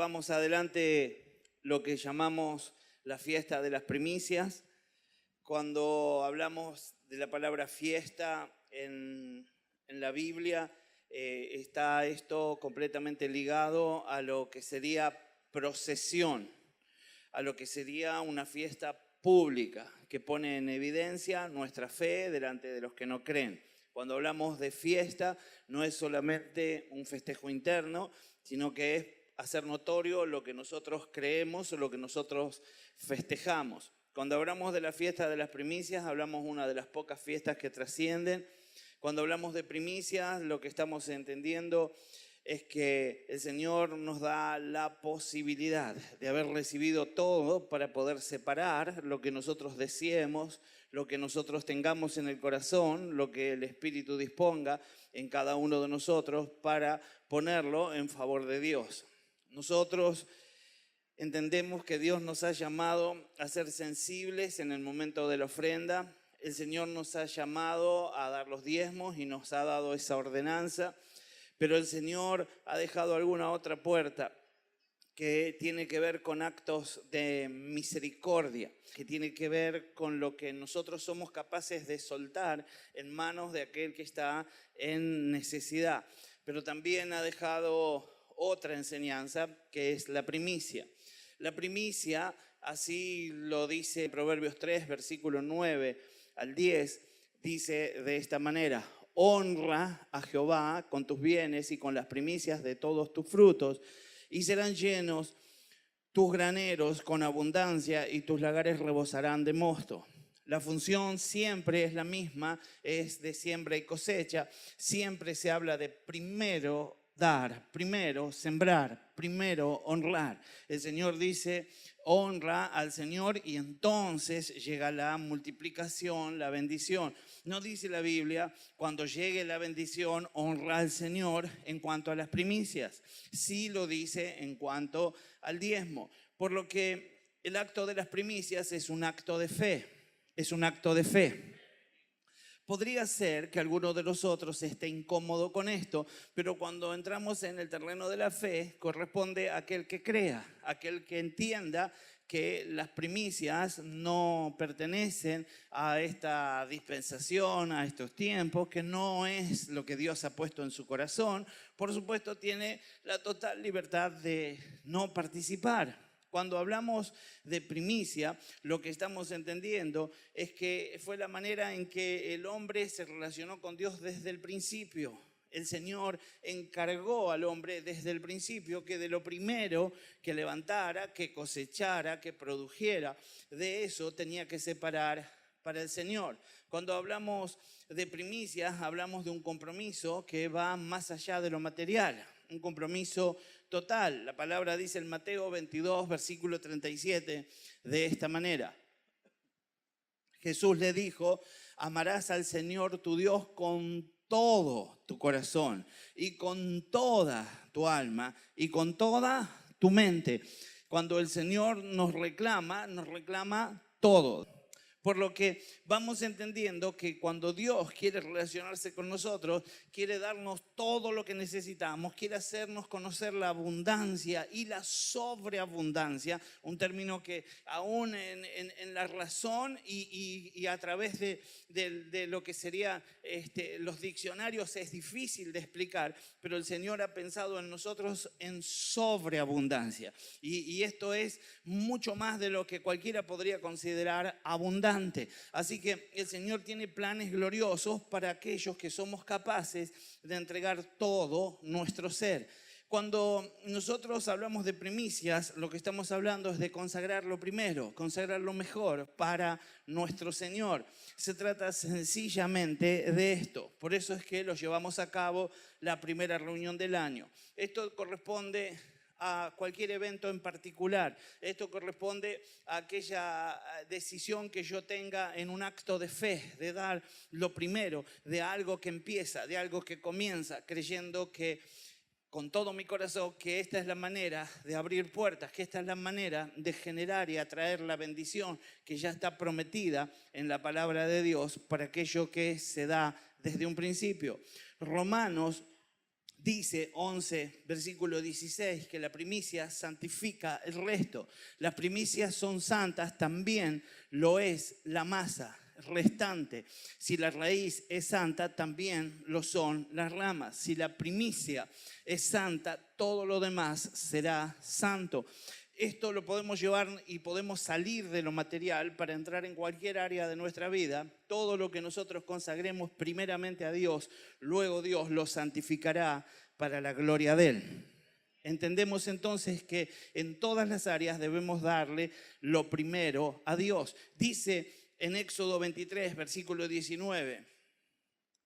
llevamos adelante lo que llamamos la fiesta de las primicias. Cuando hablamos de la palabra fiesta en la Biblia, está esto completamente ligado a lo que sería procesión, a lo que sería una fiesta pública que pone en evidencia nuestra fe delante de los que no creen. Cuando hablamos de fiesta, no es solamente un festejo interno, sino que es hacer notorio lo que nosotros creemos o lo que nosotros festejamos. Cuando hablamos de la fiesta de las primicias, hablamos de una de las pocas fiestas que trascienden. Cuando hablamos de primicias, lo que estamos entendiendo es que el Señor nos da la posibilidad de haber recibido todo para poder separar lo que nosotros deseemos, lo que nosotros tengamos en el corazón, lo que el Espíritu disponga en cada uno de nosotros para ponerlo en favor de Dios. Nosotros entendemos que Dios nos ha llamado a ser sensibles en el momento de la ofrenda. El Señor nos ha llamado a dar los diezmos y nos ha dado esa ordenanza. Pero el Señor ha dejado alguna otra puerta que tiene que ver con actos de misericordia, que tiene que ver con lo que nosotros somos capaces de soltar en manos de aquel que está en necesidad. Pero también ha dejado otra enseñanza, que es la primicia. La primicia, así lo dice Proverbios 3, versículo 9 al 10, dice de esta manera: honra a Jehová con tus bienes y con las primicias de todos tus frutos, y serán llenos tus graneros con abundancia y tus lagares rebosarán de mosto. La función siempre es la misma, es de siembra y cosecha. Siempre se habla de primero dar, primero sembrar, primero honrar. El Señor dice: honra al Señor y entonces llega la multiplicación, la bendición. No dice la Biblia, cuando llegue la bendición, honra al Señor en cuanto a las primicias. Sí lo dice en cuanto al diezmo. Por lo que el acto de las primicias es un acto de fe. Es un acto de fe. Podría ser que alguno de nosotros esté incómodo con esto, pero cuando entramos en el terreno de la fe, corresponde a aquel que crea, aquel que entienda que las primicias no pertenecen a esta dispensación, a estos tiempos, que no es lo que Dios ha puesto en su corazón. Por supuesto, tiene la total libertad de no participar. Cuando hablamos de primicia, lo que estamos entendiendo es que fue la manera en que el hombre se relacionó con Dios desde el principio. El Señor encargó al hombre desde el principio que de lo primero que levantara, que cosechara, que produjera, de eso tenía que separar para el Señor. Cuando hablamos de primicias, hablamos de un compromiso que va más allá de lo material, un compromiso total. La palabra dice en Mateo 22, versículo 37, de esta manera: Jesús le dijo: amarás al Señor tu Dios con todo tu corazón y con toda tu alma y con toda tu mente. Cuando el Señor nos reclama todo. Por lo que vamos entendiendo que cuando Dios quiere relacionarse con nosotros, quiere darnos todo lo que necesitamos, quiere hacernos conocer la abundancia y la sobreabundancia, un término que aún en la razón y a través de lo que sería los diccionarios es difícil de explicar, pero el Señor ha pensado en nosotros en sobreabundancia. Y esto es mucho más de lo que cualquiera podría considerar abundante. Así que el Señor tiene planes gloriosos para aquellos que somos capaces de entregar todo nuestro ser. Cuando nosotros hablamos de primicias, lo que estamos hablando es de consagrar lo primero, consagrar lo mejor para nuestro Señor. Se trata sencillamente de esto. Por eso es que lo llevamos a cabo la primera reunión del año. Esto corresponde a cualquier evento en particular. Esto corresponde a aquella decisión que yo tenga en un acto de fe, de dar lo primero, de algo que empieza, de algo que comienza, creyendo que con todo mi corazón que esta es la manera de abrir puertas, que esta es la manera de generar y atraer la bendición que ya está prometida en la palabra de Dios para aquello que se da desde un principio. Romanos Dice 11, versículo 16, que la primicia santifica el resto. Las primicias son santas, también lo es la masa restante. Si la raíz es santa, también lo son las ramas. Si la primicia es santa, todo lo demás será santo. Esto lo podemos llevar y podemos salir de lo material para entrar en cualquier área de nuestra vida. Todo lo que nosotros consagremos primeramente a Dios, luego Dios lo santificará para la gloria de Él. Entendemos entonces que en todas las áreas debemos darle lo primero a Dios. Dice en Éxodo 23, versículo 19,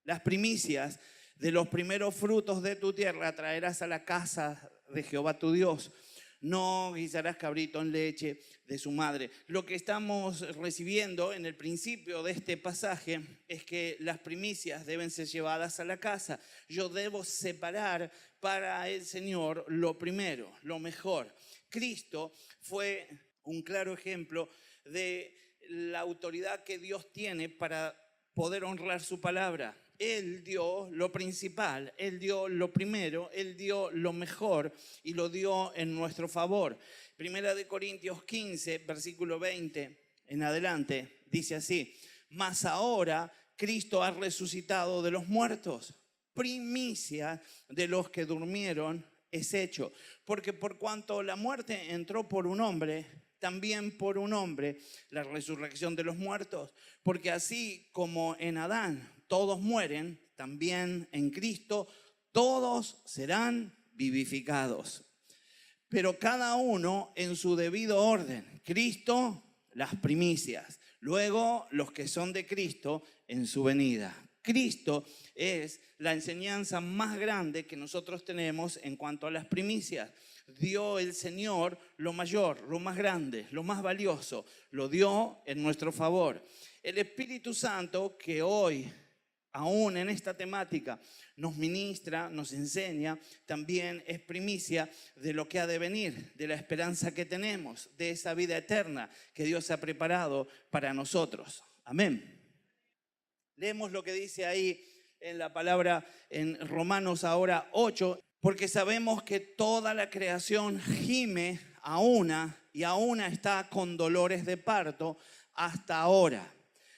las primicias de los primeros frutos de tu tierra traerás a la casa de Jehová tu Dios. No guisarás cabrito en leche de su madre. Lo que estamos recibiendo en el principio de este pasaje es que las primicias deben ser llevadas a la casa. Yo debo separar para el Señor lo primero, lo mejor. Cristo fue un claro ejemplo de la autoridad que Dios tiene para poder honrar su palabra. Él dio lo principal, Él dio lo primero, Él dio lo mejor y lo dio en nuestro favor. Primera de Corintios 15, versículo 20 en adelante, dice así: mas ahora Cristo ha resucitado de los muertos, primicia de los que durmieron es hecho. Porque por cuanto la muerte entró por un hombre, también por un hombre la resurrección de los muertos. Porque así como en Adán todos mueren, también en Cristo todos serán vivificados. Pero cada uno en su debido orden. Cristo, las primicias. Luego los que son de Cristo en su venida. Cristo es la enseñanza más grande que nosotros tenemos en cuanto a las primicias. Dio el Señor lo mayor, lo más grande, lo más valioso. Lo dio en nuestro favor. El Espíritu Santo, que hoy, aún en esta temática, nos ministra, nos enseña, también es primicia de lo que ha de venir, de la esperanza que tenemos, de esa vida eterna que Dios ha preparado para nosotros. Amén. Leemos lo que dice ahí en la palabra en Romanos ahora 8, porque sabemos que toda la creación gime a una y a una está con dolores de parto hasta ahora.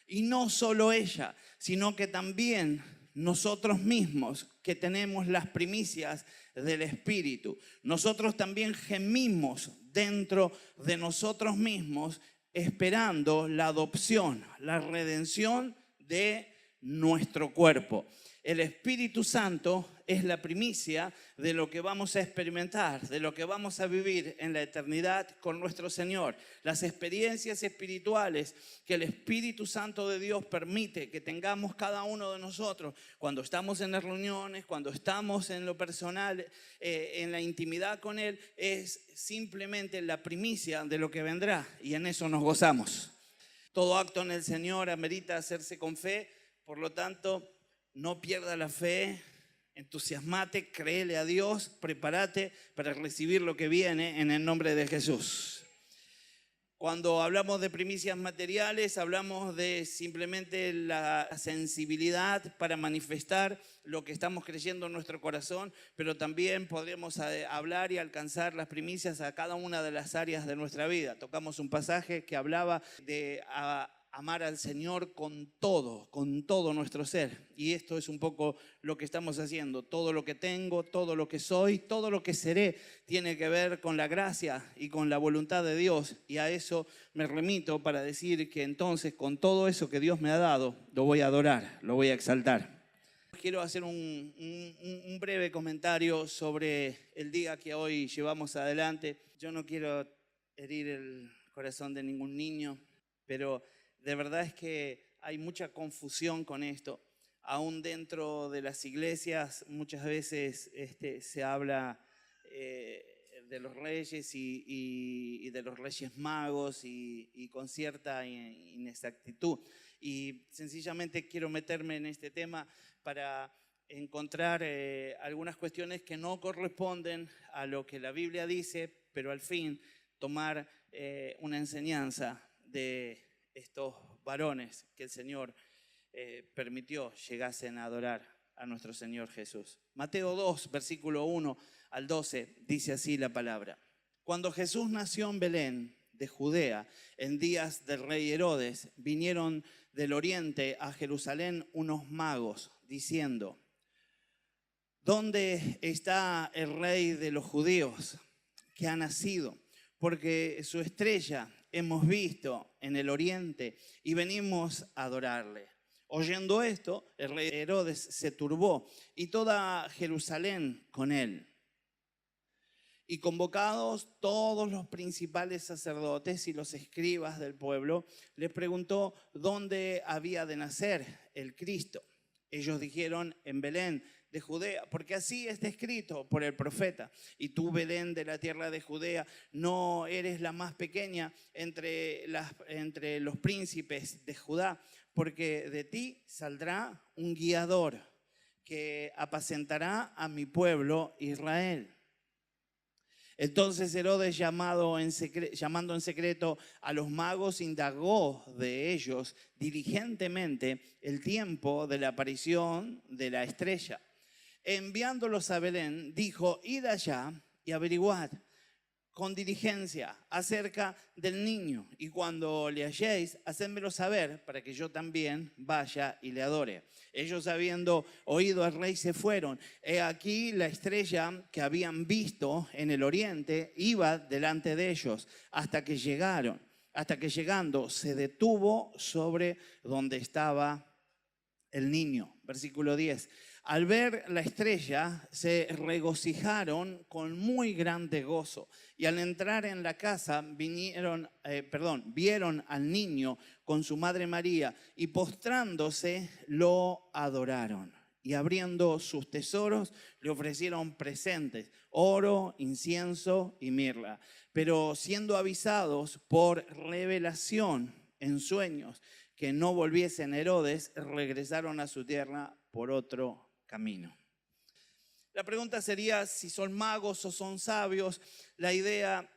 Y no solo ella, sino que también nosotros mismos que tenemos las primicias del Espíritu. Nosotros también gemimos dentro de nosotros mismos esperando la adopción, la redención de nuestro cuerpo. El Espíritu Santo es la primicia de lo que vamos a experimentar, de lo que vamos a vivir en la eternidad con nuestro Señor. Las experiencias espirituales que el Espíritu Santo de Dios permite que tengamos cada uno de nosotros cuando estamos en las reuniones, cuando estamos en lo personal, en la intimidad con Él, es simplemente la primicia de lo que vendrá y en eso nos gozamos. Todo acto en el Señor amerita hacerse con fe, por lo tanto, no pierda la fe, entusiasmate, créele a Dios, prepárate para recibir lo que viene en el nombre de Jesús. Cuando hablamos de primicias materiales, hablamos de simplemente la sensibilidad para manifestar lo que estamos creyendo en nuestro corazón, pero también podremos hablar y alcanzar las primicias a cada una de las áreas de nuestra vida. Tocamos un pasaje que hablaba de amar al Señor con todo nuestro ser. Y esto es un poco lo que estamos haciendo. Todo lo que tengo, todo lo que soy, todo lo que seré, tiene que ver con la gracia y con la voluntad de Dios. Y a eso me remito para decir que entonces con todo eso que Dios me ha dado, lo voy a adorar, lo voy a exaltar. Quiero hacer un breve comentario sobre el día que hoy llevamos adelante. Yo no quiero herir el corazón de ningún niño, pero de verdad es que hay mucha confusión con esto. Aún dentro de las iglesias muchas veces se habla de los reyes y de los reyes magos y con cierta inexactitud. Y sencillamente quiero meterme en este tema para encontrar algunas cuestiones que no corresponden a lo que la Biblia dice, pero al fin tomar una enseñanza de estos varones que el Señor permitió llegasen a adorar a nuestro Señor Jesús. Mateo 2, versículo 1 al 12, dice así la palabra. Cuando Jesús nació en Belén de Judea, en días del rey Herodes, vinieron del oriente a Jerusalén unos magos, diciendo: ¿dónde está el rey de los judíos que ha nacido? Porque su estrella hemos visto en el oriente y venimos a adorarle. Oyendo esto, el rey Herodes se turbó y toda Jerusalén con él. Y convocados todos los principales sacerdotes y los escribas del pueblo, les preguntó dónde había de nacer el Cristo. Ellos dijeron: en Belén de Judea, porque así está escrito por el profeta. Y tú, Belén, de la tierra de Judea, no eres la más pequeña entre los príncipes de Judá, porque de ti saldrá un guiador que apacentará a mi pueblo Israel. Entonces Herodes, llamando en secreto a los magos, indagó de ellos diligentemente el tiempo de la aparición de la estrella. Enviándolos a Belén, dijo: id allá y averiguad con diligencia acerca del niño, y cuando le halléis, hacédmelo saber, para que yo también vaya y le adore. Ellos, habiendo oído al rey, se fueron. He aquí la estrella que habían visto en el oriente iba delante de ellos hasta que llegando se detuvo sobre donde estaba el niño. Versículo 10. Al ver la estrella se regocijaron con muy grande gozo, y al entrar en la casa vieron al niño con su madre María, y postrándose lo adoraron. Y abriendo sus tesoros le ofrecieron presentes: oro, incienso y mirra. Pero siendo avisados por revelación en sueños que no volviesen a Herodes, regresaron a su tierra por otro camino. La pregunta sería si son magos o son sabios. La idea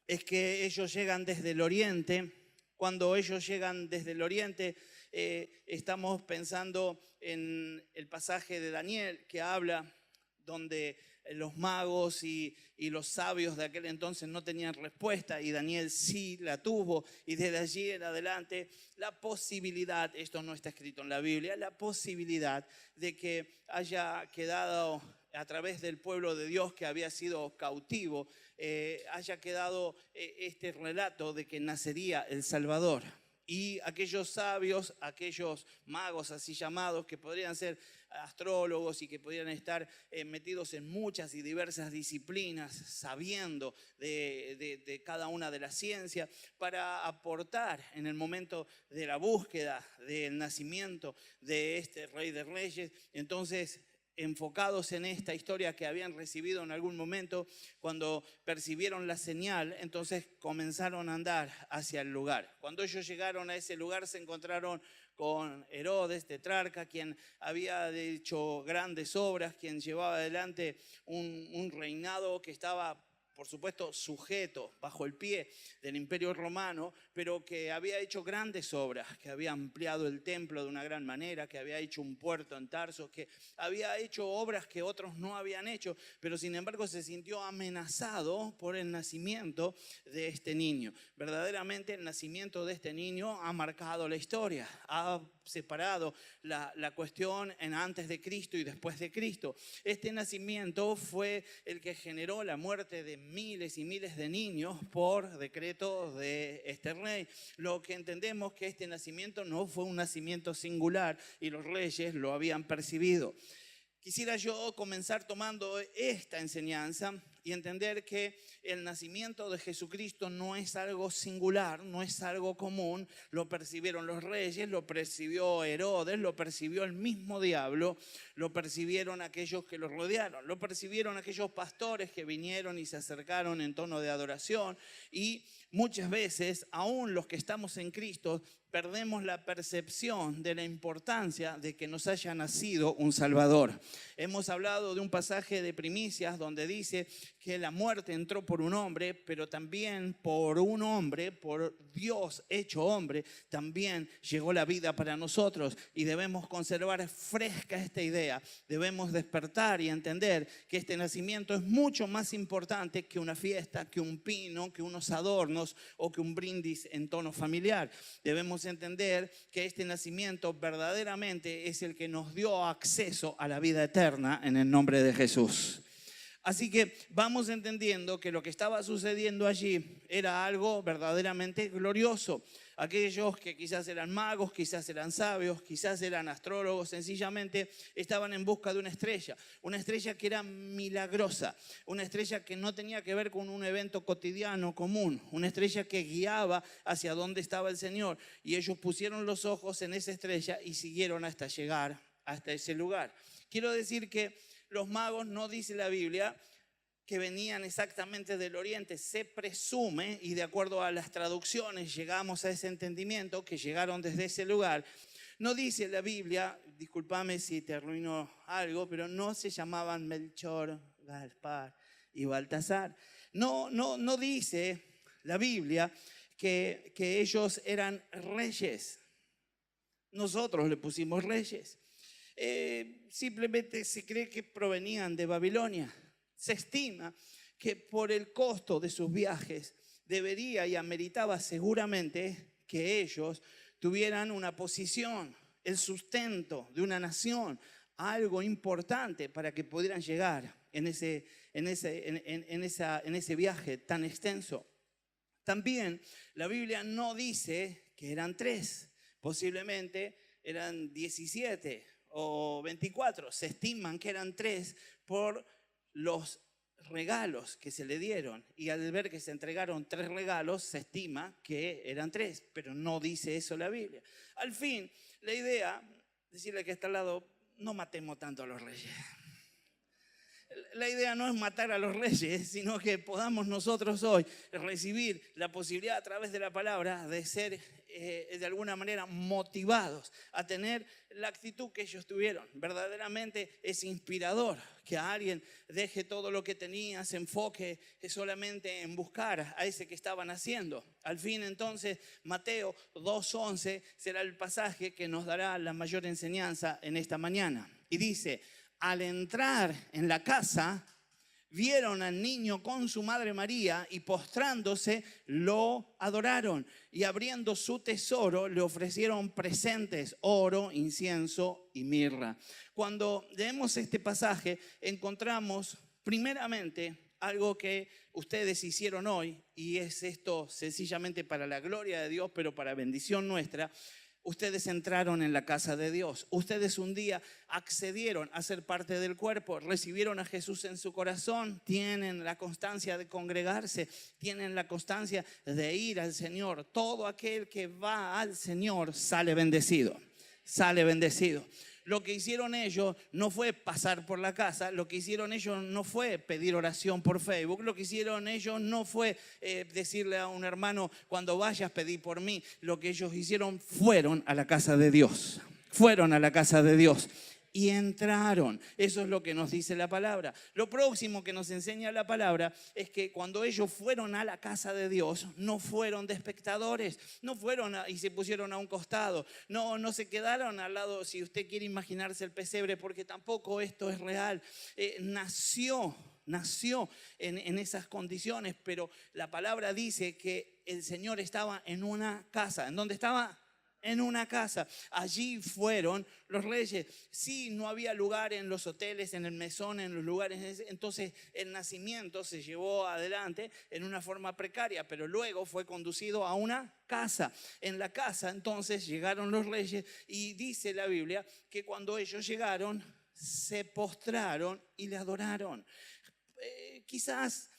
es que ellos llegan desde el oriente. Cuando ellos llegan desde el oriente, estamos pensando en el pasaje de Daniel que habla donde los magos y los sabios de aquel entonces no tenían respuesta, y Daniel sí la tuvo, y desde allí en adelante la posibilidad, esto no está escrito en la Biblia, la posibilidad de que haya quedado a través del pueblo de Dios que había sido cautivo, haya quedado este relato de que nacería el Salvador. Y aquellos sabios, aquellos magos así llamados, que podrían ser astrólogos y que podrían estar metidos en muchas y diversas disciplinas, sabiendo de cada una de las ciencias, para aportar en el momento de la búsqueda del nacimiento de este Rey de Reyes. Entonces, enfocados en esta historia que habían recibido en algún momento, cuando percibieron la señal, entonces comenzaron a andar hacia el lugar. Cuando ellos llegaron a ese lugar, se encontraron con Herodes, tetrarca, quien había hecho grandes obras, quien llevaba adelante un reinado que estaba, por supuesto, sujeto bajo el pie del Imperio Romano, pero que había hecho grandes obras, que había ampliado el templo de una gran manera, que había hecho un puerto en Tarso, que había hecho obras que otros no habían hecho, pero sin embargo se sintió amenazado por el nacimiento de este niño. Verdaderamente el nacimiento de este niño ha marcado la historia, ha separado la cuestión en antes de Cristo y después de Cristo. Este nacimiento fue el que generó la muerte de miles y miles de niños por decreto de este rey. Lo que entendemos que este nacimiento no fue un nacimiento singular y los reyes lo habían percibido. Quisiera yo comenzar tomando esta enseñanza y entender que el nacimiento de Jesucristo no es algo singular, no es algo común. Lo percibieron los reyes, lo percibió Herodes, lo percibió el mismo diablo, lo percibieron aquellos que lo rodearon, lo percibieron aquellos pastores que vinieron y se acercaron en tono de adoración. Y muchas veces, aún los que estamos en Cristo, perdemos la percepción de la importancia de que nos haya nacido un Salvador. Hemos hablado de un pasaje de primicias donde dice que la muerte entró por un hombre, pero también por un hombre, por Dios hecho hombre, también llegó la vida para nosotros. Y debemos conservar fresca esta idea. Debemos despertar y entender que este nacimiento es mucho más importante que una fiesta, que un pino, que unos adornos o que un brindis en tono familiar. Debemos entender que este nacimiento verdaderamente es el que nos dio acceso a la vida eterna en el nombre de Jesús. Así que vamos entendiendo que lo que estaba sucediendo allí era algo verdaderamente glorioso. Aquellos que quizás eran magos, quizás eran sabios, quizás eran astrólogos, sencillamente estaban en busca de una estrella que era milagrosa, una estrella que no tenía que ver con un evento cotidiano común, una estrella que guiaba hacia dónde estaba el Señor. Y ellos pusieron los ojos en esa estrella y siguieron hasta llegar hasta ese lugar. Quiero decir que los magos, no dice la Biblia, que venían exactamente del oriente. Se presume, y de acuerdo a las traducciones llegamos a ese entendimiento, que llegaron desde ese lugar. No dice la Biblia, discúlpame si te arruino algo, pero no se llamaban Melchor, Gaspar y Baltasar. No dice la Biblia que ellos eran reyes. Nosotros le pusimos reyes. Simplemente se cree que provenían de Babilonia. Se estima que por el costo de sus viajes debería y ameritaba seguramente que ellos tuvieran una posición, el sustento de una nación, algo importante para que pudieran llegar en ese viaje tan extenso. También la Biblia no dice que eran 3, posiblemente eran 17 o 24, se estiman que eran 3 por los regalos que se le dieron, y al ver que se entregaron 3 regalos se estima que eran 3, pero no dice eso la Biblia. Al fin, la idea, decirle que está al lado, no matemos tanto a los reyes. La idea no es matar a los reyes, sino que podamos nosotros hoy recibir la posibilidad a través de la palabra de ser de alguna manera motivados a tener la actitud que ellos tuvieron. Verdaderamente es inspirador que alguien deje todo lo que tenía, se enfoque solamente en buscar a ese que estaban haciendo. Al fin, entonces, Mateo 2:11 será el pasaje que nos dará la mayor enseñanza en esta mañana. Y dice: al entrar en la casa, vieron al niño con su madre María y postrándose lo adoraron. Y abriendo su tesoro le ofrecieron presentes, oro, incienso y mirra. Cuando leemos este pasaje encontramos primeramente algo que ustedes hicieron hoy, y es esto sencillamente para la gloria de Dios, pero para bendición nuestra. Ustedes entraron en la casa de Dios. Ustedes un día accedieron a ser parte del cuerpo, recibieron a Jesús en su corazón, tienen la constancia de congregarse, tienen la constancia de ir al Señor. Todo aquel que va al Señor sale bendecido, sale bendecido. Lo que hicieron ellos no fue pasar por la casa, lo que hicieron ellos no fue pedir oración por Facebook, lo que hicieron ellos no fue decirle a un hermano, cuando vayas pedí por mí. Lo que ellos hicieron, fueron a la casa de Dios, fueron a la casa de Dios y entraron. Eso es lo que nos dice la palabra. Lo próximo que nos enseña la palabra es que cuando ellos fueron a la casa de Dios, no fueron de espectadores, no fueron y se pusieron a un costado, no se quedaron al lado, si usted quiere imaginarse el pesebre, porque tampoco esto es real. Nació en esas condiciones, pero la palabra dice que el Señor estaba en una casa. ¿En dónde estaba? En una casa. Allí fueron los reyes. Sí, no había lugar en los hoteles, en el mesón, en los lugares. Entonces el nacimiento se llevó adelante en una forma precaria, pero luego fue conducido a una casa. En la casa entonces llegaron los reyes, y dice la Biblia que cuando ellos llegaron se postraron y le adoraron. Quizás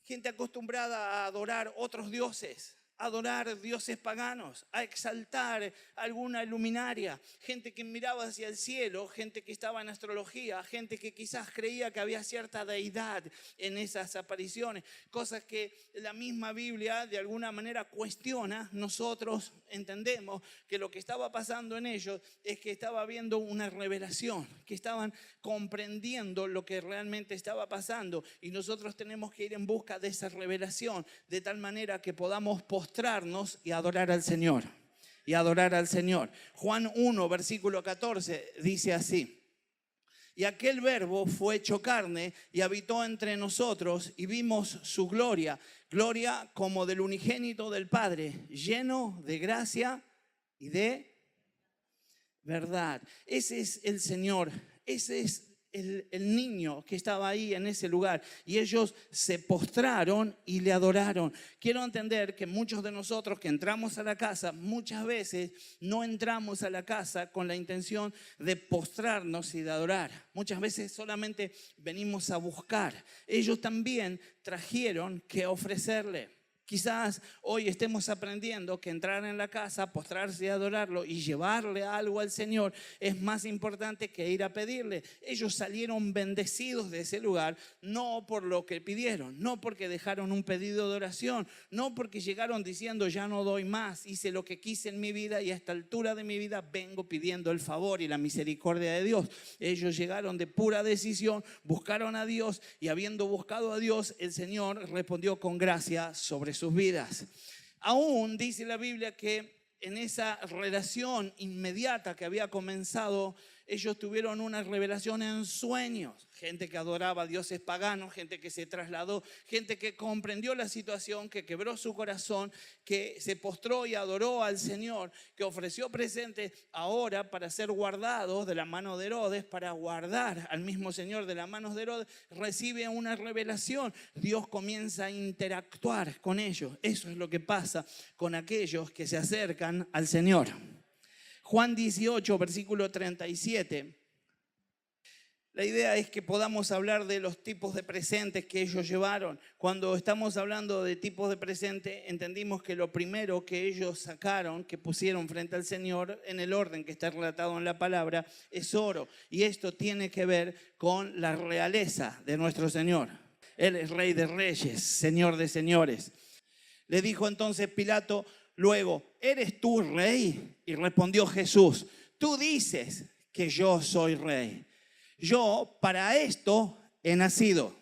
gente acostumbrada a adorar otros dioses, adorar dioses paganos, a exaltar alguna luminaria, gente que miraba hacia el cielo, gente que estaba en astrología, gente que quizás creía que había cierta deidad en esas apariciones, cosas que la misma Biblia de alguna manera cuestiona. Nosotros entendemos que lo que estaba pasando en ellos es que estaba habiendo una revelación, que estaban comprendiendo lo que realmente estaba pasando, y nosotros tenemos que ir en busca de esa revelación de tal manera que podamos postrarnos y adorar al Señor. Y adorar al Señor. Juan 1, versículo 14 dice así: y aquel verbo fue hecho carne y habitó entre nosotros, y vimos su gloria, gloria como del unigénito del Padre, lleno de gracia y de verdad. Ese es el Señor, ese es el niño que estaba ahí en ese lugar, y ellos se postraron y le adoraron. Quiero entender que muchos de nosotros que entramos a la casa, muchas veces no entramos a la casa con la intención de postrarnos y de adorar. Muchas veces solamente venimos a buscar. Ellos también trajeron que ofrecerle. Quizás hoy estemos aprendiendo que entrar en la casa, postrarse y adorarlo y llevarle algo al Señor es más importante que ir a pedirle. Ellos salieron bendecidos de ese lugar, no por lo que pidieron, no porque dejaron un pedido de oración, no porque llegaron diciendo ya no doy más, hice lo que quise en mi vida y a esta altura de mi vida vengo pidiendo el favor y la misericordia de Dios. Ellos llegaron de pura decisión, buscaron a Dios, y habiendo buscado a Dios, el Señor respondió con gracia sobre sus vidas. Aún dice la Biblia que en esa relación inmediata que había comenzado, ellos tuvieron una revelación en sueños. Gente que adoraba a dioses paganos, gente que se trasladó, gente que comprendió la situación, que quebró su corazón, que se postró y adoró al Señor, que ofreció presentes ahora para ser guardados de la mano de Herodes, para guardar al mismo Señor de las manos de Herodes. Recibe una revelación, Dios comienza a interactuar con ellos. Eso es lo que pasa con aquellos que se acercan al Señor. Juan 18, versículo 37. La idea es que podamos hablar de los tipos de presentes que ellos llevaron. Cuando estamos hablando de tipos de presentes, entendimos que lo primero que ellos sacaron, que pusieron frente al Señor, en el orden que está relatado en la palabra, es oro. Y esto tiene que ver con la realeza de nuestro Señor. Él es Rey de Reyes, Señor de Señores. Le dijo entonces Pilato luego: ¿eres tú rey? Y respondió Jesús: tú dices que yo soy rey. Yo para esto he nacido.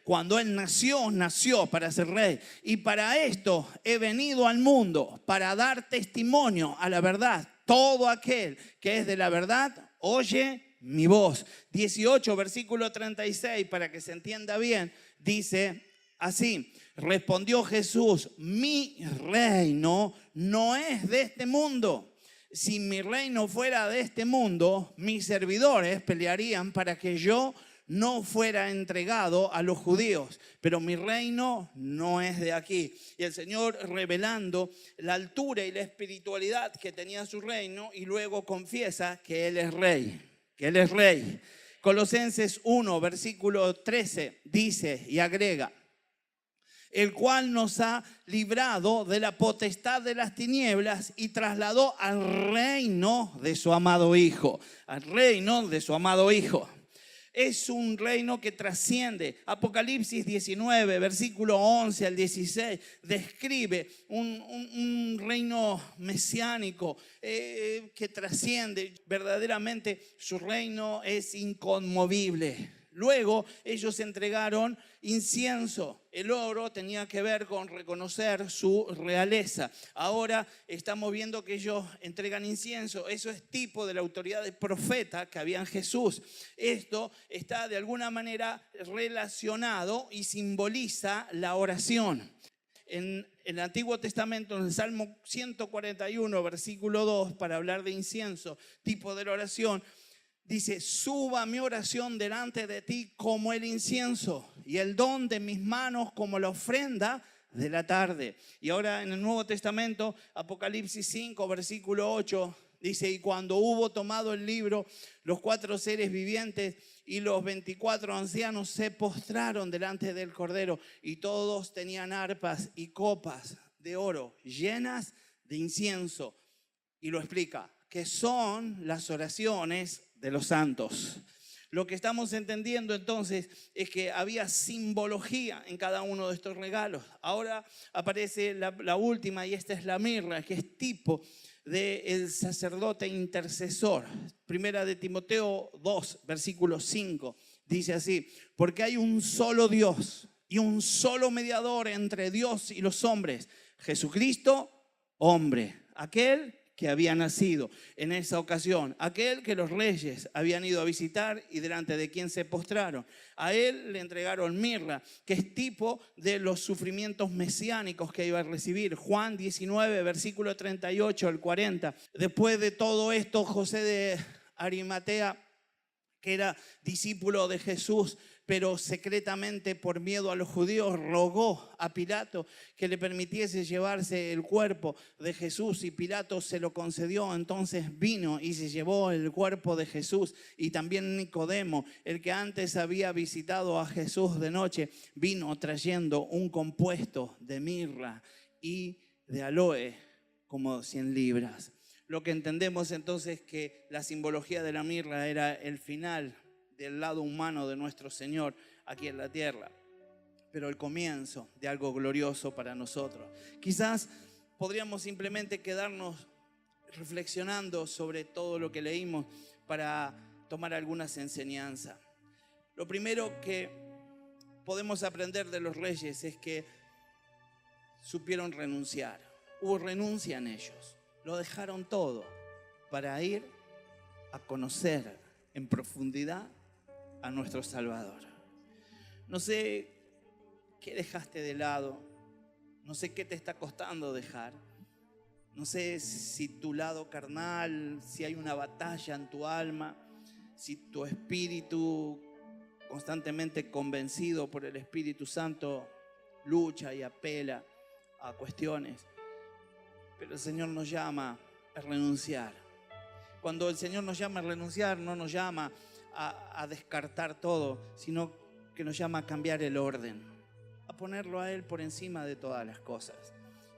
Cuando él nació para ser rey. Y para esto he venido al mundo, para dar testimonio a la verdad. Todo aquel que es de la verdad oye mi voz. 18, versículo 36, para que se entienda bien, dice así: respondió Jesús: mi reino no es de este mundo. Si mi reino fuera de este mundo, mis servidores pelearían para que yo no fuera entregado a los judíos, pero mi reino no es de aquí. Y el Señor revelando la altura y la espiritualidad que tenía su reino, y luego confiesa que Él es rey, que Él es rey. Colosenses 1, versículo 13 dice y agrega: el cual nos ha librado de la potestad de las tinieblas y trasladó al reino de su amado Hijo. Al reino de su amado Hijo. Es un reino que trasciende. Apocalipsis 19, versículo 11 al 16, describe un reino mesiánico que trasciende. Verdaderamente su reino es inconmovible. Luego ellos entregaron incienso. El oro tenía que ver con reconocer su realeza. Ahora estamos viendo que ellos entregan incienso. Eso es tipo de la autoridad de profeta que había en Jesús. Esto está de alguna manera relacionado y simboliza la oración. En el Antiguo Testamento, en el Salmo 141, versículo 2, para hablar de incienso, tipo de la oración, dice: suba mi oración delante de ti como el incienso, y el don de mis manos como la ofrenda de la tarde. Y ahora en el Nuevo Testamento, Apocalipsis 5, versículo 8, dice: y cuando hubo tomado el libro, los 4 seres vivientes y los 24 ancianos se postraron delante del Cordero, y todos tenían arpas y copas de oro llenas de incienso. Y lo explica, que son las oraciones de los santos. Lo que estamos entendiendo entonces es que había simbología en cada uno de estos regalos. Ahora aparece la última, y esta es la mirra, que es tipo del sacerdote intercesor. Primera de Timoteo 2, versículo 5, dice así: porque hay un solo Dios y un solo mediador entre Dios y los hombres, Jesucristo, hombre, aquel que había nacido en esa ocasión, aquel que los reyes habían ido a visitar y delante de quien se postraron. A él le entregaron mirra, que es tipo de los sufrimientos mesiánicos que iba a recibir. Juan 19, versículo 38 al 40. Después de todo esto, José de Arimatea, que era discípulo de Jesús, pero secretamente por miedo a los judíos, rogó a Pilato que le permitiese llevarse el cuerpo de Jesús, y Pilato se lo concedió. Entonces vino y se llevó el cuerpo de Jesús. Y también Nicodemo, el que antes había visitado a Jesús de noche, vino trayendo un compuesto de mirra y de aloe, como 100 libras. Lo que entendemos entonces es que la simbología de la mirra era el final del lado humano de nuestro Señor aquí en la tierra, pero el comienzo de algo glorioso para nosotros. Quizás podríamos simplemente quedarnos reflexionando sobre todo lo que leímos para tomar algunas enseñanzas. Lo primero que podemos aprender de los reyes es que supieron renunciar. Hubo renuncia en ellos. Lo dejaron todo para ir a conocer en profundidad a nuestro Salvador. No sé qué dejaste de lado, no sé qué te está costando dejar, no sé si tu lado carnal, si hay una batalla en tu alma, si tu espíritu, constantemente convencido por el Espíritu Santo, lucha y apela a cuestiones. Pero el Señor nos llama a renunciar. Cuando el Señor nos llama a renunciar, no nos llama a descartar todo, sino que nos llama a cambiar el orden, a ponerlo a Él por encima de todas las cosas.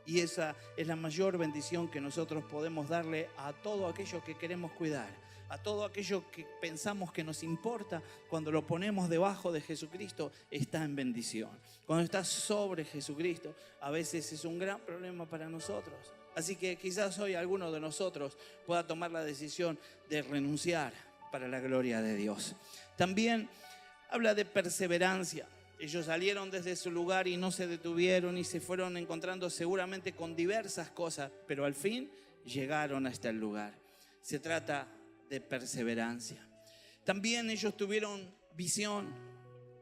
Y esa es la mayor bendición que nosotros podemos darle a todo aquello que queremos cuidar, a todo aquello que pensamos que nos importa. Cuando lo ponemos debajo de Jesucristo, está en bendición. Cuando está sobre Jesucristo, a veces es un gran problema para nosotros. Así que quizás hoy alguno de nosotros pueda tomar la decisión de renunciar para la gloria de Dios. También habla de perseverancia. Ellos salieron desde su lugar y no se detuvieron y se fueron encontrando seguramente con diversas cosas, pero al fin llegaron hasta el lugar. Se trata de perseverancia. También ellos tuvieron visión.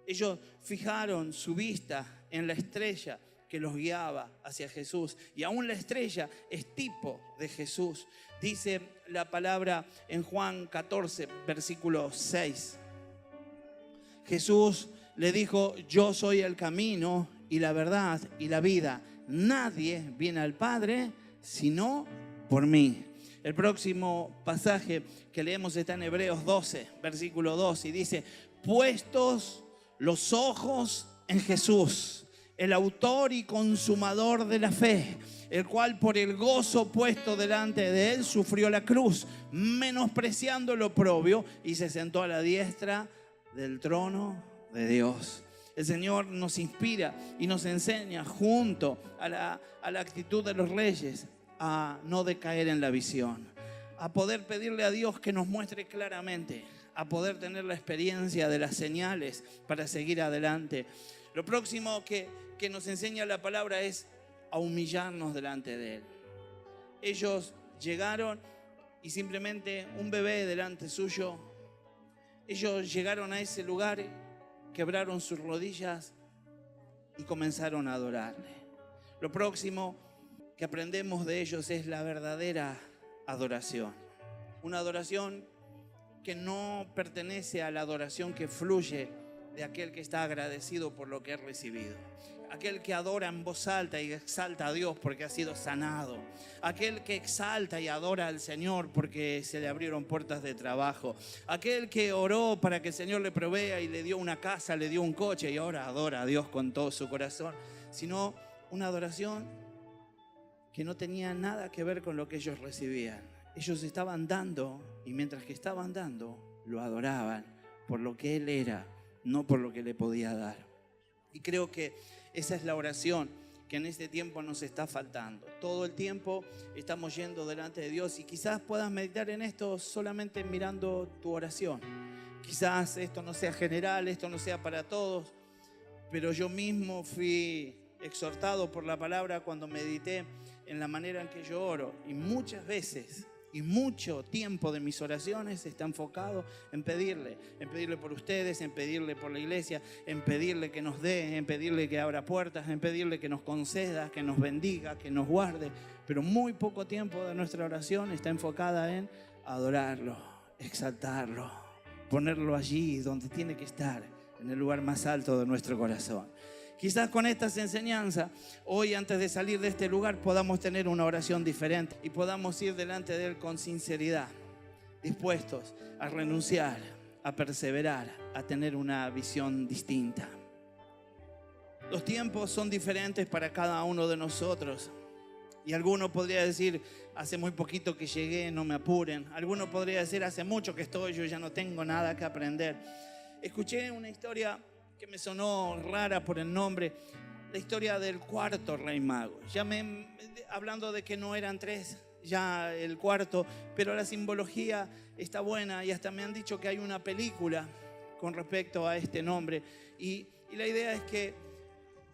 Ellos fijaron su vista en la estrella que los guiaba hacia Jesús. Y aún la estrella es tipo de Jesús. Dice la palabra en Juan 14, versículo 6. Jesús le dijo: yo soy el camino y la verdad y la vida. Nadie viene al Padre sino por mí. El próximo pasaje que leemos está en Hebreos 12, versículo 2, y dice: puestos los ojos en Jesús, el autor y consumador de la fe, el cual por el gozo puesto delante de él sufrió la cruz, menospreciando el oprobio, y se sentó a la diestra del trono de Dios. El Señor nos inspira y nos enseña, junto a la actitud de los reyes, a no decaer en la visión, a poder pedirle a Dios que nos muestre claramente, a poder tener la experiencia de las señales para seguir adelante. Lo próximo que nos enseña la palabra es a humillarnos delante de Él. Ellos llegaron y simplemente un bebé delante suyo, ellos llegaron a ese lugar, quebraron sus rodillas y comenzaron a adorarle. Lo próximo que aprendemos de ellos es la verdadera adoración. Una adoración que no pertenece a la adoración que fluye de aquel que está agradecido por lo que ha recibido. Aquel que adora en voz alta y exalta a Dios porque ha sido sanado. Aquel que exalta y adora al Señor porque se le abrieron puertas de trabajo. Aquel que oró para que el Señor le provea y le dio una casa, le dio un coche y ahora adora a Dios con todo su corazón. Sino una adoración que no tenía nada que ver con lo que ellos recibían. Ellos estaban dando, y mientras que estaban dando, lo adoraban por lo que Él era, no por lo que le podía dar. Y creo que esa es la oración que en este tiempo nos está faltando. Todo el tiempo estamos yendo delante de Dios, y quizás puedas meditar en esto solamente mirando tu oración. Quizás esto no sea general, esto no sea para todos, pero yo mismo fui exhortado por la palabra cuando medité en la manera en que yo oro, y muchas veces y mucho tiempo de mis oraciones está enfocado en pedirle por ustedes, en pedirle por la iglesia, en pedirle que nos dé, en pedirle que abra puertas, en pedirle que nos conceda, que nos bendiga, que nos guarde. Pero muy poco tiempo de nuestra oración está enfocada en adorarlo, exaltarlo, ponerlo allí donde tiene que estar, en el lugar más alto de nuestro corazón. Quizás con estas enseñanzas, hoy antes de salir de este lugar podamos tener una oración diferente y podamos ir delante de Él con sinceridad, dispuestos a renunciar, a perseverar, a tener una visión distinta. Los tiempos son diferentes para cada uno de nosotros. Y alguno podría decir, hace muy poquito que llegué, no me apuren. Alguno podría decir, hace mucho que estoy, yo ya no tengo nada que aprender. Escuché una historia que me sonó rara por el nombre, la historia del cuarto rey mago. Hablando de que no eran tres, ya el cuarto, pero la simbología está buena, y hasta me han dicho que hay una película con respecto a este nombre. Y la idea es que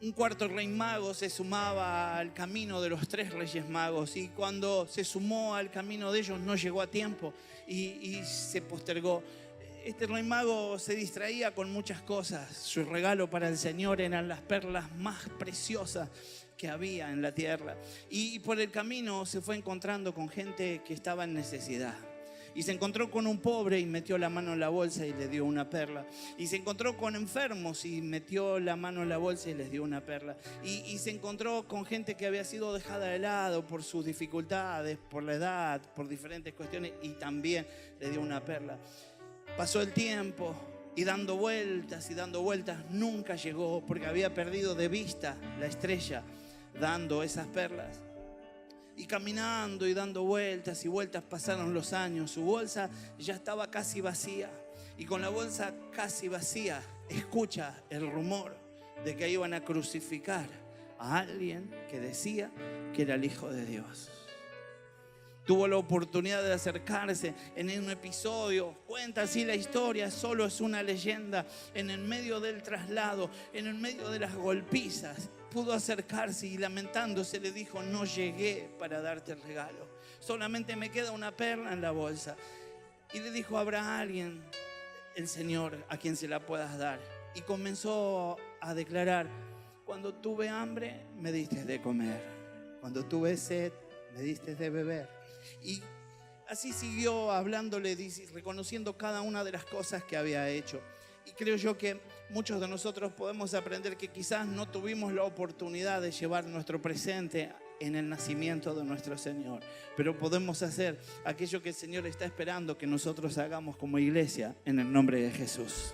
un cuarto rey mago se sumaba al camino de los tres reyes magos, y cuando se sumó al camino de ellos no llegó a tiempo y se postergó. Este rey mago se distraía con muchas cosas. Su regalo para el Señor eran las perlas más preciosas que había en la tierra. Y por el camino se fue encontrando con gente que estaba en necesidad. Y se encontró con un pobre y metió la mano en la bolsa y le dio una perla. Y se encontró con enfermos y metió la mano en la bolsa y les dio una perla. Y se encontró con gente que había sido dejada de lado por sus dificultades, por la edad, por diferentes cuestiones, y también le dio una perla. Pasó el tiempo y dando vueltas nunca llegó, porque había perdido de vista la estrella dando esas perlas. Y caminando y dando vueltas y vueltas pasaron los años. Su bolsa ya estaba casi vacía, y con la bolsa casi vacía escucha el rumor de que iban a crucificar a alguien que decía que era el Hijo de Dios. Tuvo la oportunidad de acercarse en un episodio, cuenta así la historia, solo es una leyenda. En el medio del traslado, en el medio de las golpizas, pudo acercarse y lamentándose le dijo: no llegué para darte el regalo, solamente me queda una perla en la bolsa. Y le dijo: habrá alguien, el Señor, a quien se la puedas dar. Y comenzó a declarar: cuando tuve hambre me diste de comer, cuando tuve sed me diste de beber. Y así siguió hablándole, reconociendo cada una de las cosas que había hecho. Y creo yo que muchos de nosotros podemos aprender que quizás no tuvimos la oportunidad de llevar nuestro presente en el nacimiento de nuestro Señor, pero podemos hacer aquello que el Señor está esperando que nosotros hagamos como iglesia, en el nombre de Jesús.